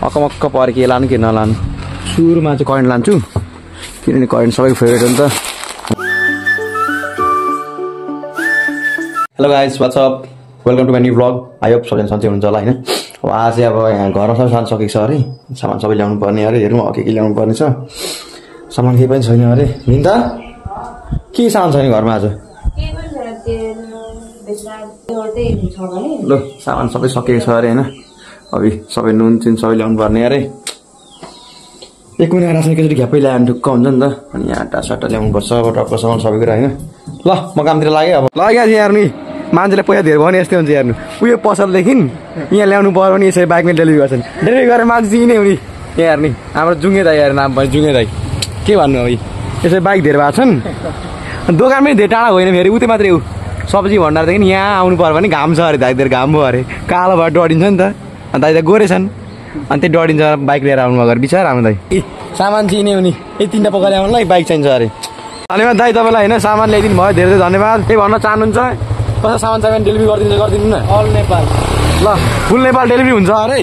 अकमक्क परे के लानु के नलानु सुरुमा चाहिँ करेन्ट लान्छु किनभने करेन्ट सबैको फेभरेट हो नि त। Hello guys what's up welcome to my new blog. I hope सबैजना सन्चै हुनुहुन्छ होला होइन। अब आज चाहिँ अब यहाँ घरमा सबै सामान सकेको छ अरे, सामान सबै ल्याउनु पर्ने अरे, हेरौँ के ल्याउनु पर्ने छ। सामान केही पनि छैन अरे। निन्दा के सामान छैन घरमा आज? ल सामान सबै सकेको छ अरे होइन। अब सबै नुन चिन सबै ल्याउनु पर्ने अरे। एक महिना रासन एकचोटि घ्यापै ल्यायो ढुक्क हुन्छ नि त। अनि यहाँ आटा साटा ल्याउनु पर्छ टक्कसम्म सबै कुरा होइन। ल म कामतिर लागेँ अब। लाग्यो यहाँ नि मान्छेले पैसा धेरै भयो भने यस्तै हुन्छ हेर्नु। उयो पसलदेखि यहाँ ल्याउनु पर्यो भने यसरी बाइकमा डेलिभरी गर्छन्। डेलिभरी गरेर मान्छे चिने हुने यहाँ हेर्ने हाम्रो जुङ्गे दाई हेर नाम पनि जुङ्गे दाई के भन्नु अब यसरी बाइक धेरै भएको छन्। दोकानमै धेरै टाढा होइन फेरि उतै मात्रै हो सब्जी भण्डारदेखि यहाँ आउनु पर्यो भने घाम छ अरे दाइ धेरै घाम भयो अरे कालो भएर डढिन्छ नि त। अनि दाइ त गोरे छन् अनि त्यो डढिन्छ बाइक लिएर आउनु अगाडि बिचार आउनु दाइ ए सामान चिने हुने यही तिनवटा पक्का ल्याउनुलाई बाइक चाहिन्छ अरे। धन्यवाद दाइ तपाईँलाई होइन सामान ल्याइदिनु भयो धेरै धेरै धन्यवाद। केही भन्न चाहनुहुन्छ कस्तो सामान चाहियो डेलिभरी गरिदिनु न अल नेपाल। ल फुल नेपाल डेलिभरी हुन्छ अरे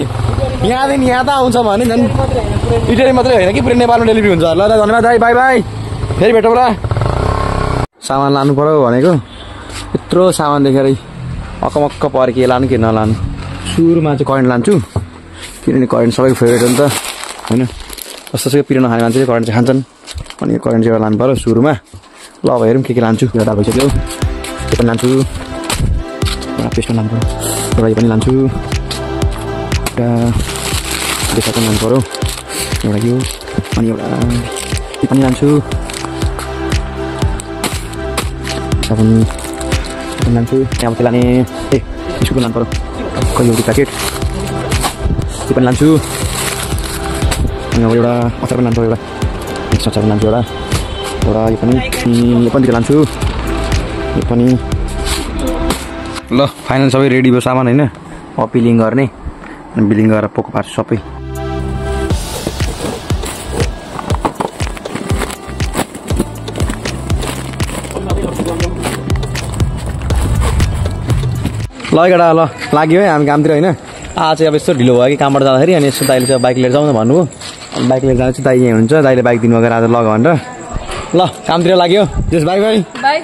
यहाँदेखि यहाँ त आउँछ भने झन् इटरी मात्रै होइन कि पुरै नेपालमा डेलिभरी हुन्छ। ल धन्यवाद दाइ बाई बाई फेरि भेटौँ र। सामान लानु पर्यो भनेको यत्रो सामान देखेर अकमक्क परे के लानु के नलानु सुरुमा चाहिँ करेन्ट लान्छु किनभने करेन्ट सबैको फेभरेट हो नि त होइन। जस्तो पिरो नखाने मान्छेले करेन्ट चाहिँ खान्छन् अनि यो करेन्ट चाहिँ एउटा लानु पऱ्यो सुरुमा। ल अब हेरौँ के लान्छु। एउटा भइसक्यो त्यो पनि लान्छु, एउटा पेस्ट लानु पऱ्यो, एउटा यो पनि लान्छु, एउटा बेसा पनि लानु पऱ्यो, एउटा यो अनि एउटा यो पनि लान्छु, पनि लान्छु त्यहाँ मात्रै लाने ए बिस्कुट लानु पऱ्यो कहिले एउटा प्याकेट त्यो पनि लान्छु। अनि अब एउटा अचार पनि लान्छु, एउटा मिक्स अचार पनि लान्छु, एउटा यो पनि लान्छु यो पनि। ल फाइनल सबै रेडी भयो सामान होइन। अब बिलिङ गर्ने अनि बिलिङ गरेर पोको पार्छु सबै। ल केटा ल लाग्यो है हामी कामतिर होइन। आज चाहिँ अब यस्तो ढिलो भयो कि कामबाट जाँदाखेरि अनि यस्तो दाइले चाहिँ बाइक लिएर जाउँ न भन्नुभयो। अनि बाइक लिएर जाँदा चाहिँ दाइ यहाँ हुन्छ दाइले बाइक दिनुभयो आज लग भनेर। ल कामतिर लाग्यो जस बाई बाई बाई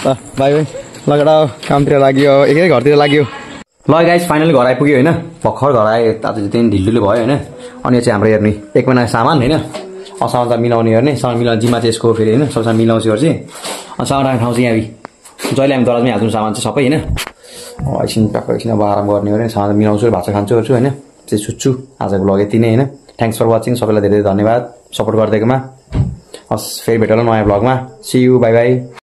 ल बाई बाई ल केटा कामतिर लाग्यो एकै घरतिर लाग्यो। ल गाइस फाइनली घर आइपुग्यो होइन। भर्खर घर आयो आज चाहिँ ढिलो भयो होइन। अनि चाहिँ हाम्रो हेर्ने एक महिना सामान होइन सामान त मिलाउने हेर्ने सामान मिलाउने जिम्मा चाहिँ यसको फेरि होइन सबैसँग मिलाउँछु गर्छु। अनि सामान राख्ने ठाउँ चाहिँ यहाँ जहिले हामी दराजमै हाल्छौँ सामान चाहिँ सबै होइन। एकछिन टक्क एकछिन अब आराम गर्ने हो भने सामान मिलाउँछु भाषा खान्छु गर्छु होइन। चाहिँ सुत्छु आजको ब्लग यति नै होइन। थ्याङ्क्स फर वाचिङ सबैलाई धेरै धेरै धन्यवाद सपोर्ट गरिदिएकोमा। हस् फेरि भेटौँ नयाँ ब्लगमा। See you bye by.